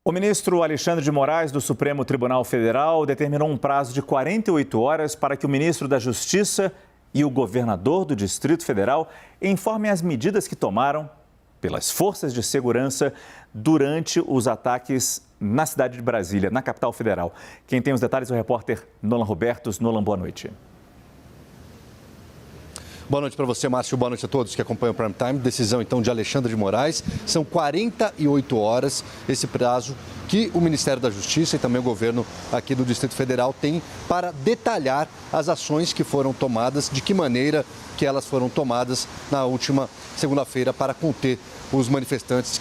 O ministro Alexandre de Moraes, do Supremo Tribunal Federal, determinou um prazo de 48 horas para que o ministro da Justiça e o governador do Distrito Federal informem as medidas que tomaram pelas forças de segurança durante os ataques na cidade de Brasília, na capital federal. Quem tem os detalhes é o repórter Nolan Robertos. Nolan, boa noite. Boa noite para você, Márcio. Boa noite a todos que acompanham o Prime Time. Decisão, então, de Alexandre de Moraes. São 48 horas esse prazo que o Ministério da Justiça e também o governo aqui do Distrito Federal tem para detalhar as ações que foram tomadas, de que maneira que elas foram tomadas na última segunda-feira para conter os manifestantes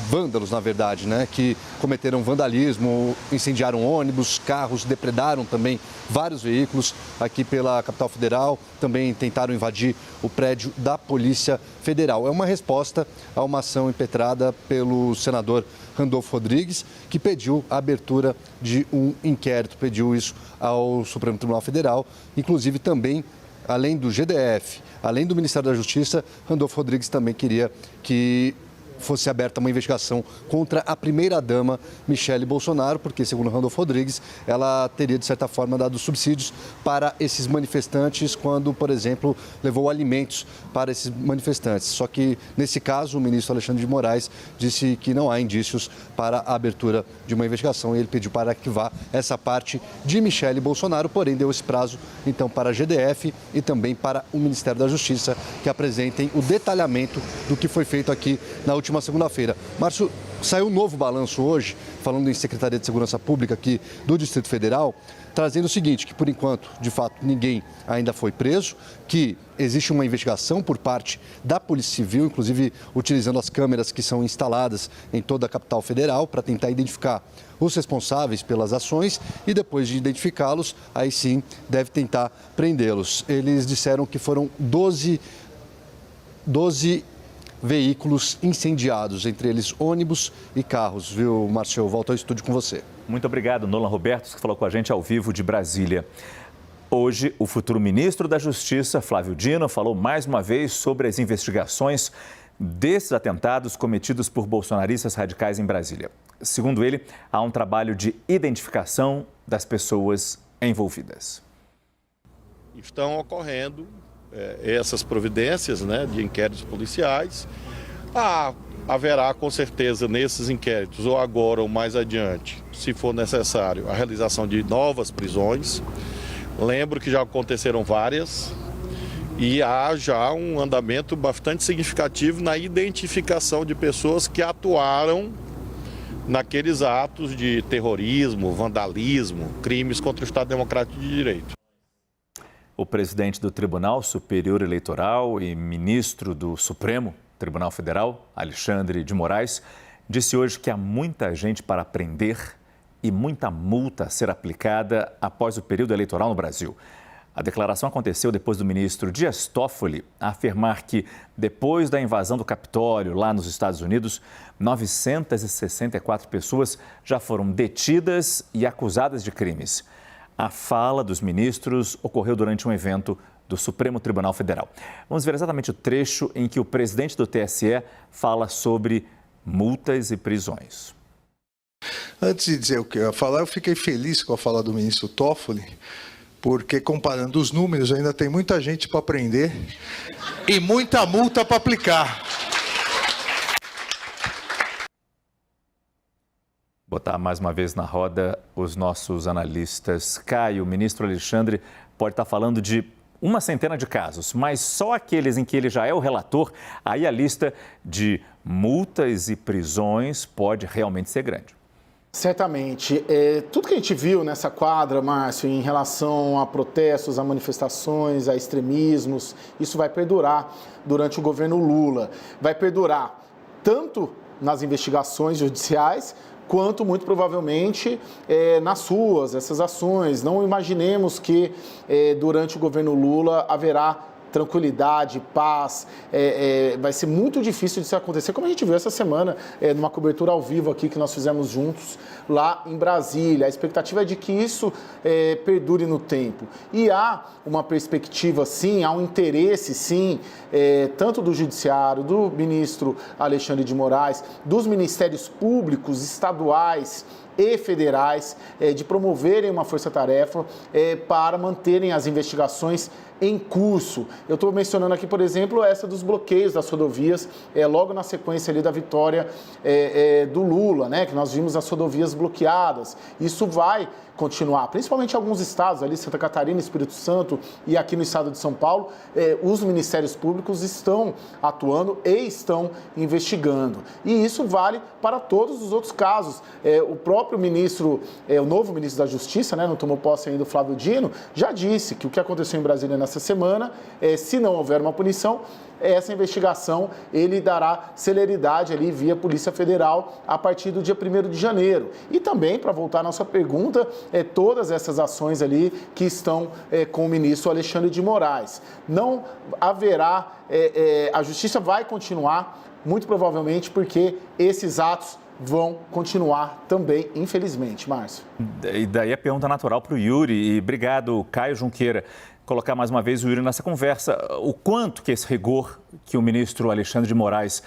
vândalos, na verdade, que cometeram vandalismo, incendiaram ônibus, carros, depredaram também vários veículos aqui pela capital federal, também tentaram invadir o prédio da Polícia Federal. É uma resposta a uma ação impetrada pelo senador Randolfo Rodrigues, que pediu a abertura de um inquérito, pediu isso ao Supremo Tribunal Federal, inclusive também, além do GDF, além do Ministério da Justiça, Randolfo Rodrigues também queria que fosse aberta uma investigação contra a primeira-dama Michele Bolsonaro, porque, segundo Randolfo Rodrigues, ela teria, de certa forma, dado subsídios para esses manifestantes quando, por exemplo, levou alimentos para esses manifestantes. Só que, nesse caso, o ministro Alexandre de Moraes disse que não há indícios para a abertura de uma investigação e ele pediu para arquivar essa parte de Michele Bolsonaro, porém deu esse prazo, então, para a GDF e também para o Ministério da Justiça, que apresentem o detalhamento do que foi feito aqui na última segunda-feira. Márcio, saiu um novo balanço hoje, falando em Secretaria de Segurança Pública aqui do Distrito Federal, trazendo o seguinte, que por enquanto, de fato, ninguém ainda foi preso, que existe uma investigação por parte da Polícia Civil, inclusive utilizando as câmeras que são instaladas em toda a capital federal para tentar identificar os responsáveis pelas ações e depois de identificá-los, aí sim deve tentar prendê-los. Eles disseram que foram 12 veículos incendiados, entre eles ônibus e carros. Viu, Márcio? Eu volto ao estúdio com você. Muito obrigado, Nolan Robertos, que falou com a gente ao vivo de Brasília. Hoje, o futuro ministro da Justiça, Flávio Dino, falou mais uma vez sobre as investigações desses atentados cometidos por bolsonaristas radicais em Brasília. Segundo ele, há um trabalho de identificação das pessoas envolvidas. Estão ocorrendo essas providências de inquéritos policiais. Haverá com certeza nesses inquéritos, ou agora ou mais adiante, se for necessário, a realização de novas prisões. Lembro que já aconteceram várias e há já um andamento bastante significativo na identificação de pessoas que atuaram naqueles atos de terrorismo, vandalismo, crimes contra o Estado Democrático de Direito. O presidente do Tribunal Superior Eleitoral e ministro do Supremo Tribunal Federal, Alexandre de Moraes, disse hoje que há muita gente para prender e muita multa a ser aplicada após o período eleitoral no Brasil. A declaração aconteceu depois do ministro Dias Toffoli afirmar que, depois da invasão do Capitólio lá nos Estados Unidos, 964 pessoas já foram detidas e acusadas de crimes. A fala dos ministros ocorreu durante um evento do Supremo Tribunal Federal. Vamos ver exatamente o trecho em que o presidente do TSE fala sobre multas e prisões. Antes de dizer o que eu ia falar, eu fiquei feliz com a fala do ministro Toffoli, porque comparando os números, ainda tem muita gente para prender e muita multa para aplicar. Botar mais uma vez na roda os nossos analistas. Caio, o ministro Alexandre pode estar falando de uma centena de casos, mas só aqueles em que ele já é o relator, aí a lista de multas e prisões pode realmente ser grande. Certamente. Tudo que a gente viu nessa quadra, Márcio, em relação a protestos, a manifestações, a extremismos, isso vai perdurar durante o governo Lula. Vai perdurar tanto nas investigações judiciais, quanto, muito provavelmente, nas ruas, essas ações. Não imaginemos que, durante o governo Lula, haverá tranquilidade, paz, vai ser muito difícil disso acontecer, como a gente viu essa semana, numa cobertura ao vivo aqui que nós fizemos juntos lá em Brasília. A expectativa é de que isso perdure no tempo. E há uma perspectiva, sim, há um interesse, sim, tanto do Judiciário, do ministro Alexandre de Moraes, dos ministérios públicos, estaduais e federais, de promoverem uma força-tarefa para manterem as investigações em curso. Eu estou mencionando aqui, por exemplo, essa dos bloqueios das rodovias, logo na sequência ali da vitória do Lula, né, que nós vimos as rodovias bloqueadas. Isso vai continuar, principalmente em alguns estados, ali Santa Catarina, Espírito Santo e aqui no estado de São Paulo, os ministérios públicos estão atuando e estão investigando. E isso vale para todos os outros casos. O próprio ministro, o novo ministro da Justiça, né, não tomou posse ainda, o Flávio Dino, já disse que o que aconteceu em Brasília nessa semana, se não houver uma punição, essa investigação ele dará celeridade ali via Polícia Federal a partir do dia 1º de janeiro. E também, para voltar à nossa pergunta, todas essas ações ali que estão com o ministro Alexandre de Moraes. Não haverá, a Justiça vai continuar, muito provavelmente, porque esses atos vão continuar também, infelizmente, Márcio. E daí a pergunta natural para o Yuri, e obrigado, Caio Junqueira, colocar mais uma vez o Yuri nessa conversa. O quanto que esse rigor que o ministro Alexandre de Moraes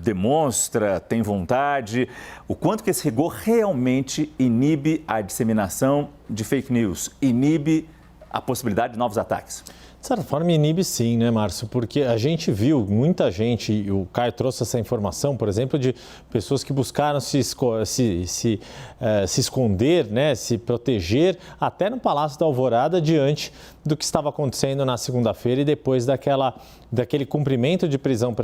demonstra, tem vontade, o quanto que esse rigor realmente inibe a disseminação de fake news, inibe a possibilidade de novos ataques? De certa forma, inibe sim, né, Márcio? Porque a gente viu muita gente, e o Caio trouxe essa informação, por exemplo, de pessoas que buscaram se esconder, né, se proteger, até no Palácio da Alvorada, diante do que estava acontecendo na segunda-feira e depois daquele cumprimento de prisão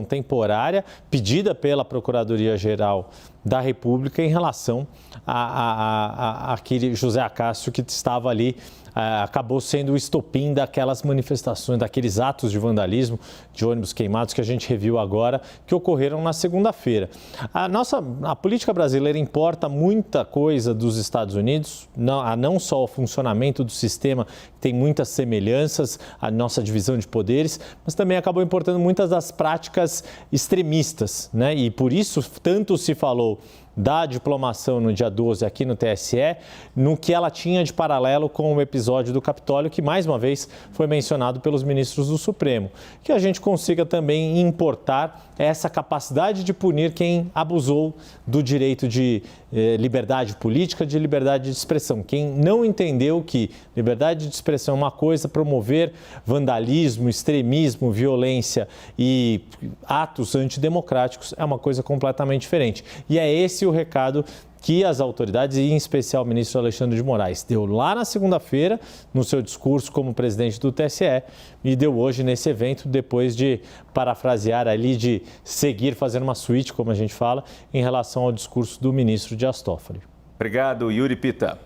temporária pedida pela Procuradoria-Geral da República em relação a aquele José Acácio que estava ali, acabou sendo o estopim daquelas manifestações, daqueles atos de vandalismo, de ônibus queimados que a gente reviu agora, que ocorreram na segunda-feira. A política brasileira importa muita coisa dos Estados Unidos, não só o funcionamento do sistema, que tem muitas semelhanças, a nossa divisão de poderes, mas também acabou importando muitas das práticas extremistas, né? E por isso tanto se falou da diplomação no dia 12 aqui no TSE, no que ela tinha de paralelo com o episódio do Capitólio, que mais uma vez foi mencionado pelos ministros do Supremo. Que a gente consiga também importar essa capacidade de punir quem abusou do direito de liberdade política, de liberdade de expressão. Quem não entendeu que liberdade de expressão é uma coisa, promover vandalismo, extremismo, violência e atos antidemocráticos é uma coisa completamente diferente. E é esse o recado que as autoridades, e em especial o ministro Alexandre de Moraes, deu lá na segunda-feira, no seu discurso como presidente do TSE, e deu hoje nesse evento, depois de parafrasear ali, de seguir fazendo uma suíte, como a gente fala, em relação ao discurso do ministro Dias Toffoli. Obrigado, Yuri Pita.